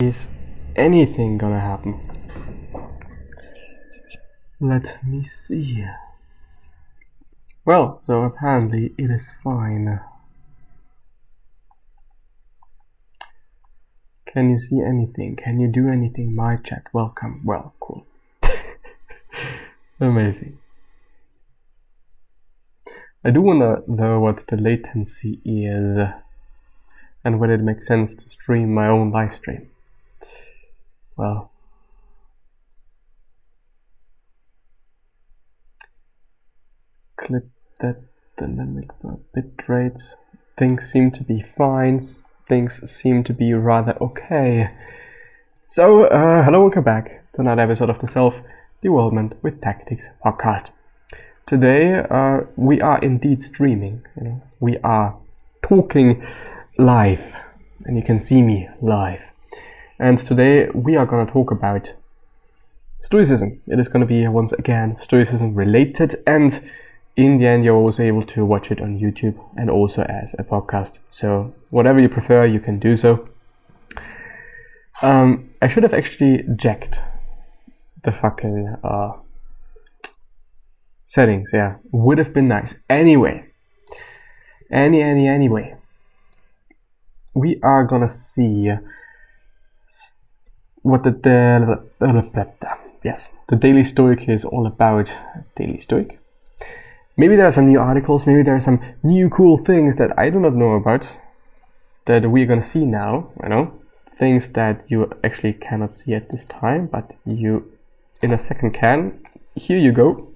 Is anything gonna happen? Let me see. Well, so apparently it is fine. Can you see anything? Can you do anything? My chat, welcome. Well, cool. Amazing. I do wanna know what the latency is and whether it makes sense to stream my own live stream. Well, clip that dynamic bit rates. Things seem to be fine. Things seem to be rather okay. So, hello, welcome back to another episode of the Self-Development with Tactics podcast. Today, we are indeed streaming. We are talking live, and you can see me live. And today we are going to talk about Stoicism. It is going to be once again Stoicism related, and in the end you're also able to watch it on YouTube and also as a podcast. So whatever you prefer, you can do so. I should have actually jacked the fucking settings. Yeah, would have been nice. Anyway, we are gonna see what the Daily Stoic is all about. Daily Stoic. Maybe there are some new articles, maybe there are some new cool things that I do not know about that we're gonna see now, things that you actually cannot see at this time, but you in a second can. Here you go.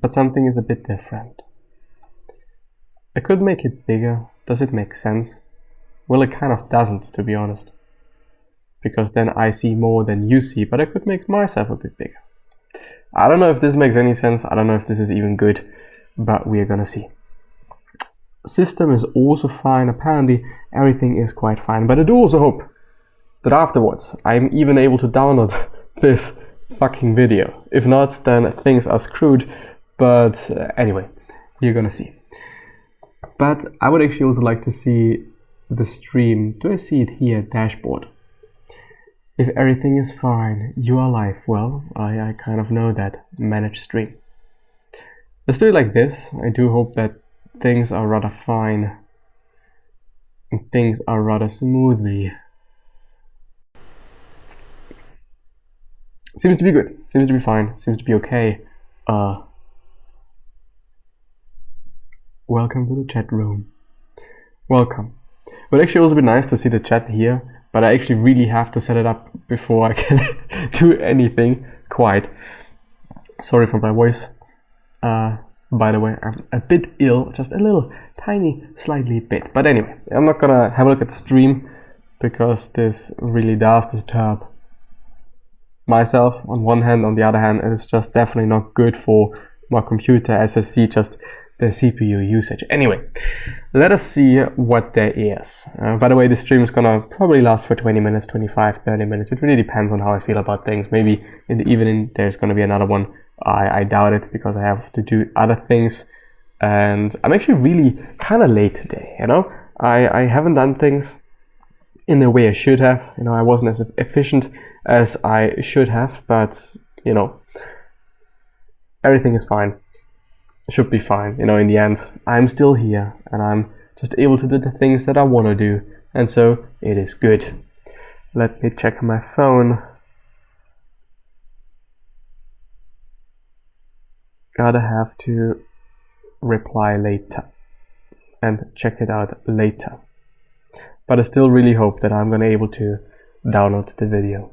But something is a bit different. I could make it bigger. Does it make sense? Well, it kind of doesn't, to be honest. Because then I see more than you see, but I could make myself a bit bigger. I don't know if this makes any sense. I don't know if this is even good, but we are gonna see. System is also fine. Apparently everything is quite fine, but I do also hope that afterwards I'm even able to download this fucking video. If not, then things are screwed, but anyway, you're gonna see. But I would actually also like to see the stream. Do I see it here, dashboard? If everything is fine, you are live. Well, I kind of know that. Manage stream. Let's do it like this. I do hope that things are rather fine and things are rather smoothly. Seems to be good. Seems to be fine. Seems to be okay. Welcome to the chat room. Welcome. It would actually also be nice to see the chat here, but I actually really have to set it up before I can do anything quite. Sorry for my voice. By the way, I'm a bit ill, just a little tiny, slightly bit. But anyway, I'm not gonna have a look at the stream because this really does disturb myself on one hand. On the other hand, it is just definitely not good for my computer as I see just the CPU usage. Anyway, let us see what there is. By the way, this stream is gonna probably last for 20 minutes, 25, 30 minutes. It really depends on how I feel about things. Maybe in the evening there's gonna be another one. I doubt it because I have to do other things. And I'm actually really kind of late today, I haven't done things in the way I should have. I wasn't as efficient as I should have, but everything is fine. Should be fine. In the end, I'm still here and I'm just able to do the things that I want to do, and so it is good. Let me check my phone. Gotta have to reply later and check it out later. But I still really hope that I'm gonna be able to download the video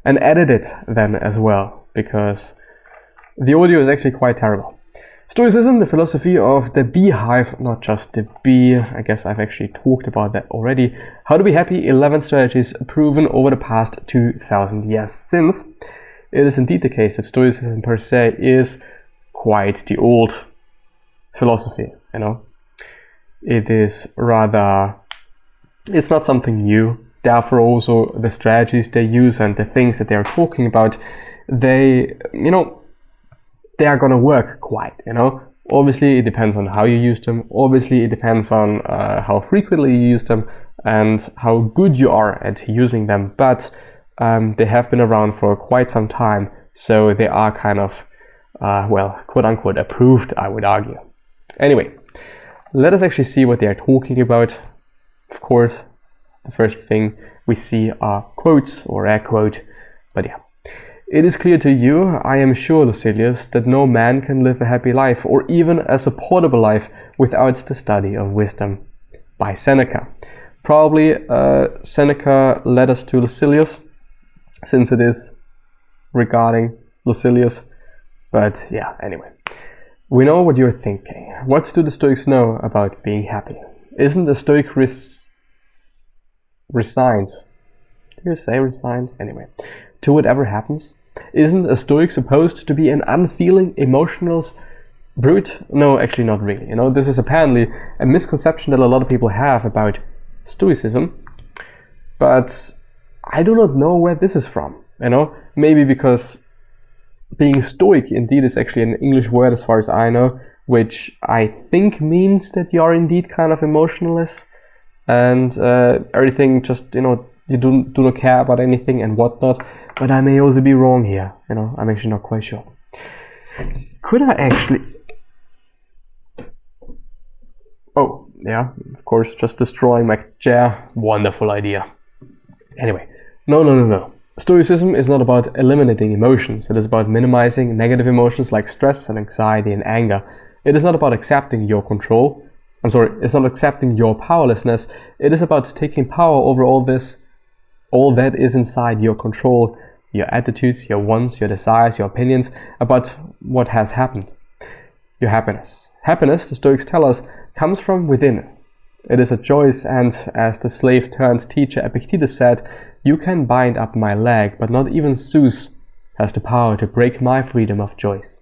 and edit it then as well, because the audio is actually quite terrible. Stoicism, the philosophy of the beehive, not just the bee. I guess I've actually talked about that already. How to be happy, 11 strategies proven over the past 2,000 years. Since it is indeed the case that Stoicism per se is quite the old philosophy, It is rather, it's not something new. Therefore also the strategies they use and the things that they are talking about, they are gonna work quite, Obviously it depends on how you use them. Obviously it depends on how frequently you use them. and how good you are at using them, but they have been around for quite some time, so they are kind of, well, quote-unquote approved, I would argue. Anyway, let us actually see what they are talking about. Of course, the first thing we see are quotes, or air quote, but yeah. It is clear to you, I am sure, Lucilius, that no man can live a happy life, or even a supportable life, without the study of wisdom. By Seneca. Probably Seneca led us to Lucilius, since it is regarding Lucilius. But yeah, anyway. We know what you're thinking. What do the Stoics know about being happy? Isn't a Stoic resigned? Did you say resigned? Anyway. To whatever happens? Isn't a Stoic supposed to be an unfeeling, emotional brute? No, actually not really. You know, this is apparently a misconception that a lot of people have about Stoicism, but I do not know where this is from. You know, maybe because being Stoic indeed is actually an English word as far as I know, which I think means that you are indeed kind of emotionless and everything just, you know, you do not care about anything and whatnot. But I may also be wrong here, you know, I'm actually not quite sure. Could I actually... Oh, yeah, of course, just destroying my chair. Wonderful idea. Anyway, no. Stoicism is not about eliminating emotions. It is about minimizing negative emotions like stress and anxiety and anger. It is not about accepting your control. It's not accepting your powerlessness. It is about taking power over all that is inside your control, your attitudes, your wants, your desires, your opinions about what has happened. Your happiness. Happiness, the Stoics tell us, comes from within. It is a choice, and as the slave-turned-teacher Epictetus said, you can bind up my leg, but not even Zeus has the power to break my freedom of choice.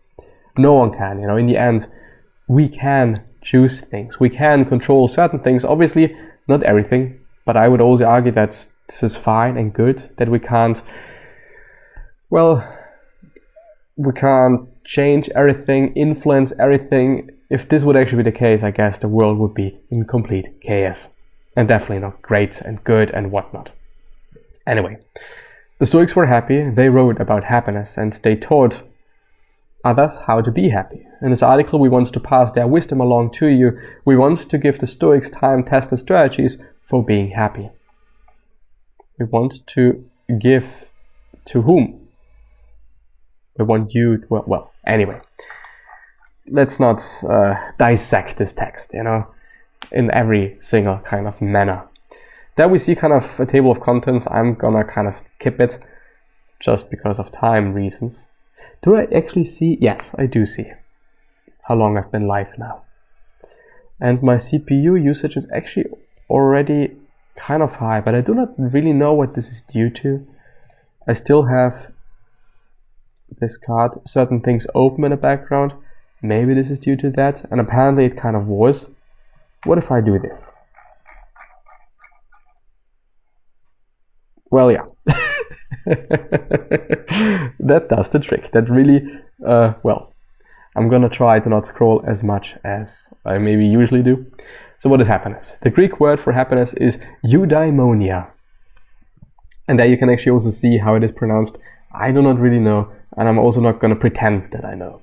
No one can, you know, in the end, we can choose things. We can control certain things, obviously not everything, but I would also argue that this is fine and good, that we can't change everything, influence everything. If this would actually be the case, I guess the world would be in complete chaos. And definitely not great and good and whatnot. Anyway, the Stoics were happy, they wrote about happiness, and they taught others how to be happy. In this article, we want to pass their wisdom along to you. We want to give the Stoics time-tested strategies for being happy. We want to give to whom? We want you, well, anyway. Let's not dissect this text, you know, in every single kind of manner. There we see kind of a table of contents. I'm gonna kind of skip it just because of time reasons. Do I actually see? Yes, I do see how long I've been live now. And my CPU usage is actually already kind of high, but I do not really know what this is due to. I still have this card, certain things open in the background. Maybe this is due to that, and apparently it kind of was. What if I do this? Well, yeah. That does the trick. That really, well, I'm gonna try to not scroll as much as I maybe usually do. So what is happiness? The Greek word for happiness is eudaimonia. And there you can actually also see how it is pronounced. I do not really know, and I'm also not gonna pretend that I know.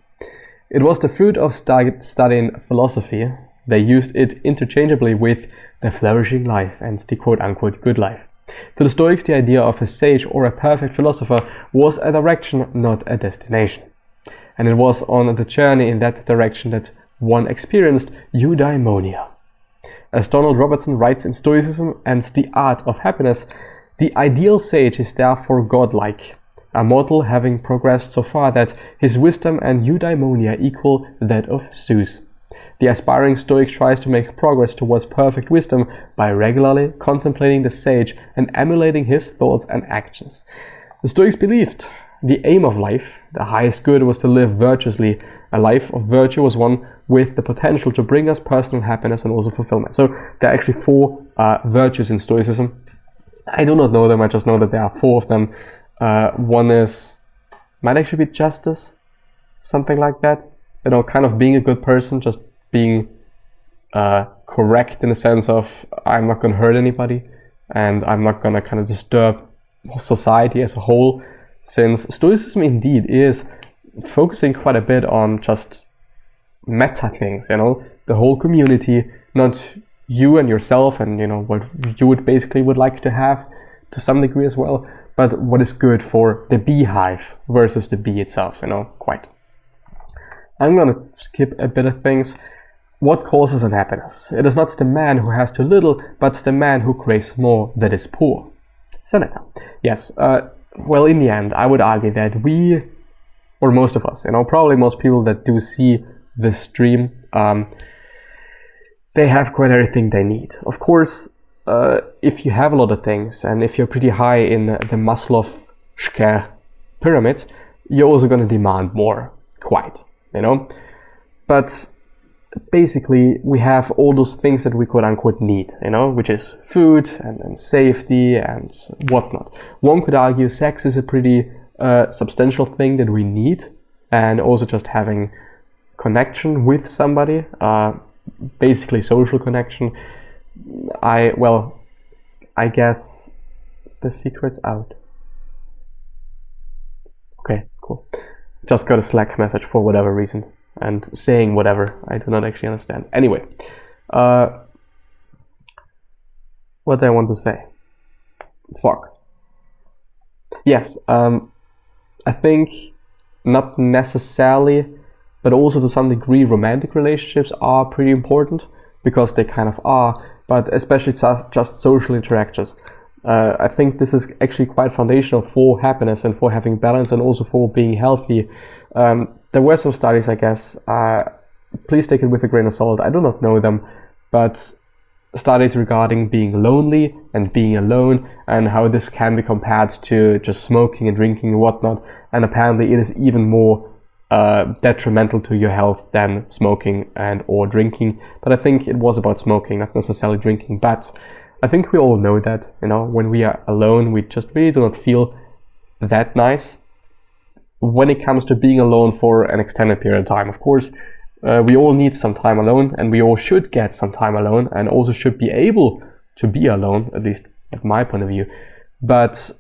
It was the fruit of studying philosophy. They used it interchangeably with the flourishing life and the quote-unquote good life. To the Stoics, the idea of a sage or a perfect philosopher was a direction, not a destination. And it was on the journey in that direction that one experienced eudaimonia. As Donald Robertson writes in Stoicism and the Art of Happiness, the ideal sage is therefore godlike, a mortal having progressed so far that his wisdom and eudaimonia equal that of Zeus. The aspiring Stoic tries to make progress towards perfect wisdom by regularly contemplating the sage and emulating his thoughts and actions. The Stoics believed the aim of life, the highest good, was to live virtuously. A life of virtue was one with the potential to bring us personal happiness and also fulfillment. So there are actually 4 virtues in Stoicism. I do not know them, I just know that there are 4 of them. One is, might actually be justice, something like that. You know, kind of being a good person, just being correct in the sense of I'm not going to hurt anybody. and I'm not gonna kind of disturb society as a whole, since Stoicism indeed is focusing quite a bit on just meta things, the whole community, not you and yourself and what you would like to have to some degree as well, but what is good for the beehive versus the bee itself, quite. I'm gonna skip a bit of things. What causes unhappiness? It is not the man who has too little, but the man who craves more that is poor. Seneca. Yes, well, in the end, I would argue that we, or most of us, probably most people that do see this stream, they have quite everything they need. Of course, if you have a lot of things, and if you're pretty high in the Maslow pyramid, you're also going to demand more, quite, But basically, we have all those things that we quote unquote need, which is food and safety and whatnot. One could argue sex is a pretty substantial thing that we need, and also just having connection with somebody, basically social connection. I guess the secret's out. Okay, cool. Just got a Slack message for whatever reason, and saying whatever, I do not actually understand. Anyway, what do I want to say? Fuck. Yes, I think not necessarily, but also to some degree romantic relationships are pretty important, because they kind of are, but especially just social interactions. I think this is actually quite foundational for happiness and for having balance and also for being healthy. There were some studies, I guess, please take it with a grain of salt, I do not know them, but studies regarding being lonely and being alone and how this can be compared to just smoking and drinking and whatnot, and apparently it is even more detrimental to your health than smoking and or drinking. But I think it was about smoking, not necessarily drinking. But I think we all know that, when we are alone, we just really do not feel that nice. When it comes to being alone for an extended period of time, of course, we all need some time alone, and we all should get some time alone, and also should be able to be alone, at least at my point of view. But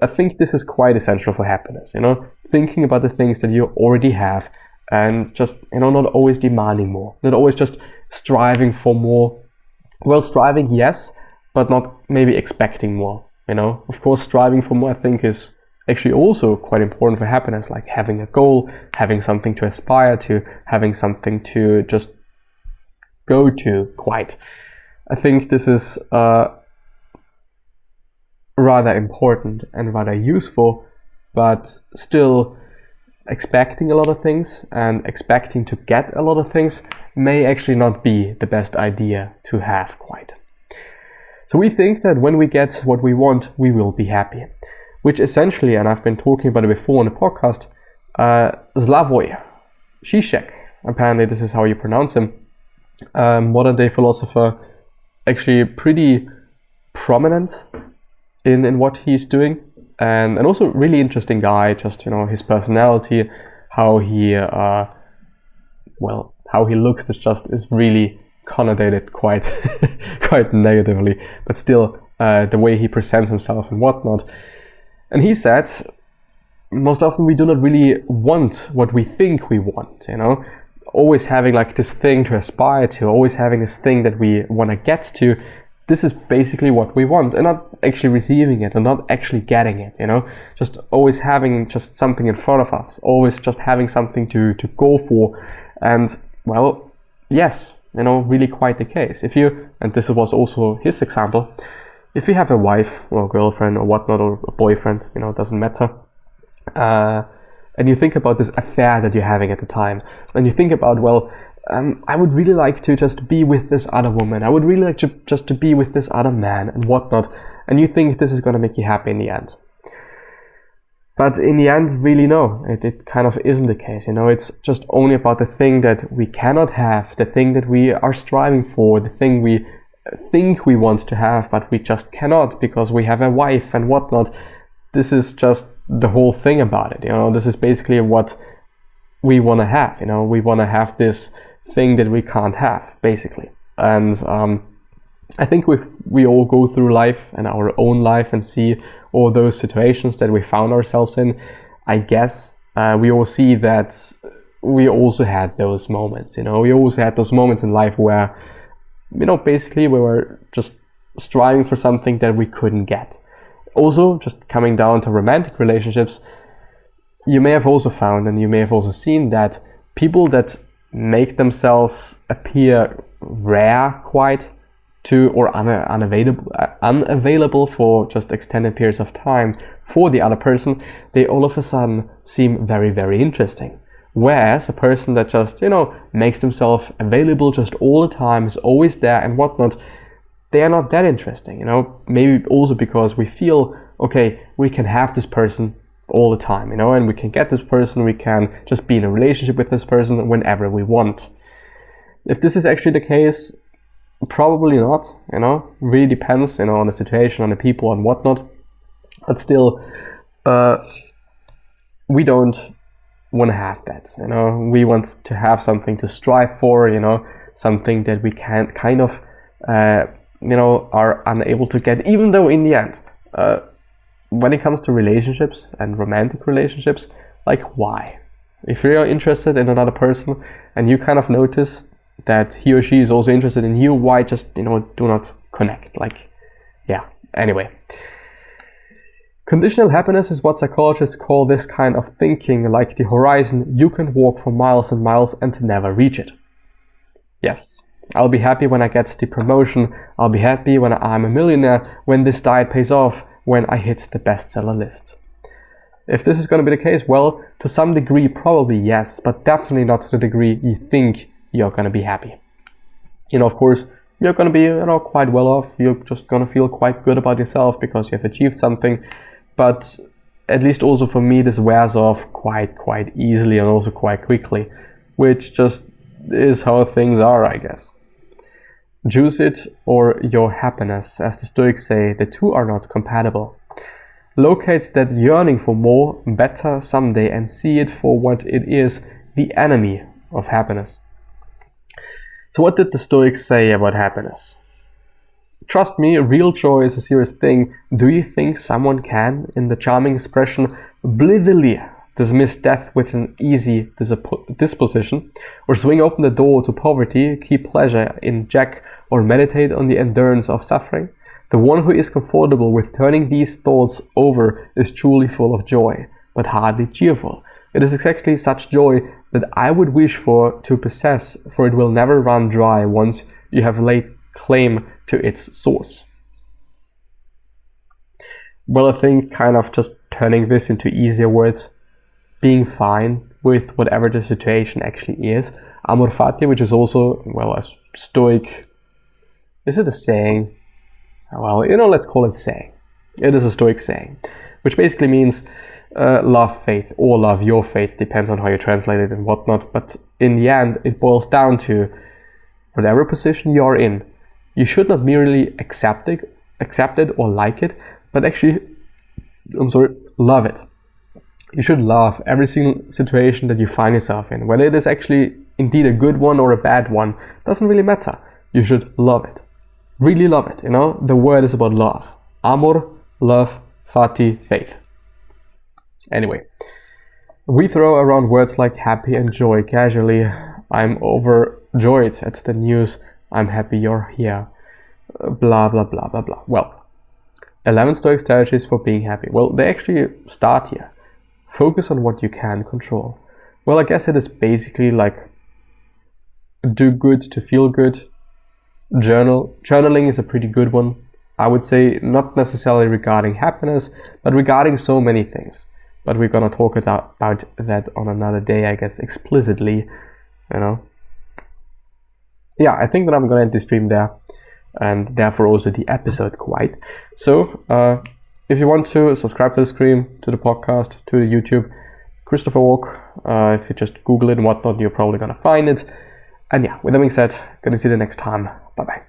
I think this is quite essential for happiness, thinking about the things that you already have, and just, not always demanding more, not always just striving for more. Well, striving, yes, but not maybe expecting more, Of course, striving for more, I think, is actually also quite important for happiness, like having a goal, having something to aspire to, having something to just go to, quite. I think this is rather important and rather useful, but still expecting a lot of things and expecting to get a lot of things may actually not be the best idea to have, quite. So we think that when we get what we want, we will be happy, which essentially, and I've been talking about it before on the podcast, Slavoj Žižek, apparently this is how you pronounce him, modern day philosopher, actually pretty prominent in what he's doing, and also really interesting guy, just his personality, how he how he looks is really connotated quite quite negatively, but still the way he presents himself and whatnot. And he said most often we do not really want what we think we want, always having like this thing to aspire to, always having this thing that we want to get to. This is basically what we want, and not actually receiving it and not actually getting it, just always having just something in front of us, always just having something to go for. And well, yes, really quite the case. If you, and this was also his example, if you have a wife or a girlfriend or whatnot, or a boyfriend, it doesn't matter, and you think about this affair that you're having at the time, and you think about, I would really like to just be with this other woman, I would really like to just to be with this other man and whatnot, and you think this is going to make you happy in the end. But in the end, really no, it kind of isn't the case, it's just only about the thing that we cannot have, the thing that we are striving for, the thing we think we want to have, but we just cannot because we have a wife and whatnot. This is just the whole thing about it, this is basically what we want to have, we want to have this thing that we can't have, basically. And I think we all go through life and our own life and see all those situations that we found ourselves in. I guess we all see that we also had those moments, we also had those moments in life where, basically we were just striving for something that we couldn't get. Also, just coming down to romantic relationships, you may have also found and you may have also seen that people that make themselves appear rare quite to or unavailable for just extended periods of time for the other person, they all of a sudden seem very, very interesting. Whereas a person that just, makes themselves available just all the time, is always there and whatnot, they are not that interesting, maybe also because we feel, okay, we can have this person all the time, and we can get this person, we can just be in a relationship with this person whenever we want. If this is actually the case, probably not, really depends, on the situation, on the people and whatnot. But still, we don't want to have that, we want to have something to strive for, something that we can kind of, are unable to get, even though in the end, when it comes to relationships and romantic relationships, like why? If you're interested in another person and you kind of notice that he or she is also interested in you, why just, do not connect? Anyway. Conditional happiness is what psychologists call this kind of thinking, like the horizon you can walk for miles and miles and never reach it. Yes, I'll be happy when I get the promotion, I'll be happy when I'm a millionaire, when this diet pays off, when I hit the bestseller list. If this is going to be the case, well, to some degree probably yes, but definitely not to the degree you think you're going to be happy. Of course, you're going to be quite well off, you're just going to feel quite good about yourself because you have achieved something, but at least also for me this wears off quite easily and also quite quickly, which just is how things are, I guess. Choose it or your happiness, as the Stoics say, the two are not compatible. Locate that yearning for more, better someday and see it for what it is, the enemy of happiness. So what did the Stoics say about happiness? Trust me, real joy is a serious thing. Do you think someone can, in the charming expression, blithely dismiss death with an easy disposition, or swing open the door to poverty, keep pleasure in check, or meditate on the endurance of suffering? The one who is comfortable with turning these thoughts over is truly full of joy, but hardly cheerful. It is exactly such joy that I would wish for to possess, for it will never run dry once you have laid claim to its source. Well, I think kind of just turning this into easier words, being fine with whatever the situation actually is. Amor fati, which is also, a Stoic, is it a saying? Well, let's call it saying. It is a Stoic saying, which basically means love faith or love your faith, depends on how you translate it and whatnot. But in the end, it boils down to whatever position you're in, you should not merely accept it or like it, but actually, love it. You should love every single situation that you find yourself in. Whether it is actually indeed a good one or a bad one, doesn't really matter. You should love it. Really love it, The word is about love. Amor, love, fati, faith. Anyway, we throw around words like happy and joy casually. I'm overjoyed at the news. I'm happy you're here. Blah, blah, blah, blah, blah. Well, 11 Stoic strategies for being happy. Well, they actually start here. Focus on what you can control. Well, I guess it is basically like do good to feel good. Journaling is a pretty good one. I would say not necessarily regarding happiness, but regarding so many things. But we're gonna talk about that on another day, I guess, explicitly, Yeah, I think that I'm gonna end the stream there, and therefore also the episode quite. So, if you want to subscribe to the stream, to the podcast, to the YouTube, Christopher Walch, if you just Google it and whatnot, you're probably gonna find it. And yeah, with that being said, gonna see you the next time. Bye bye.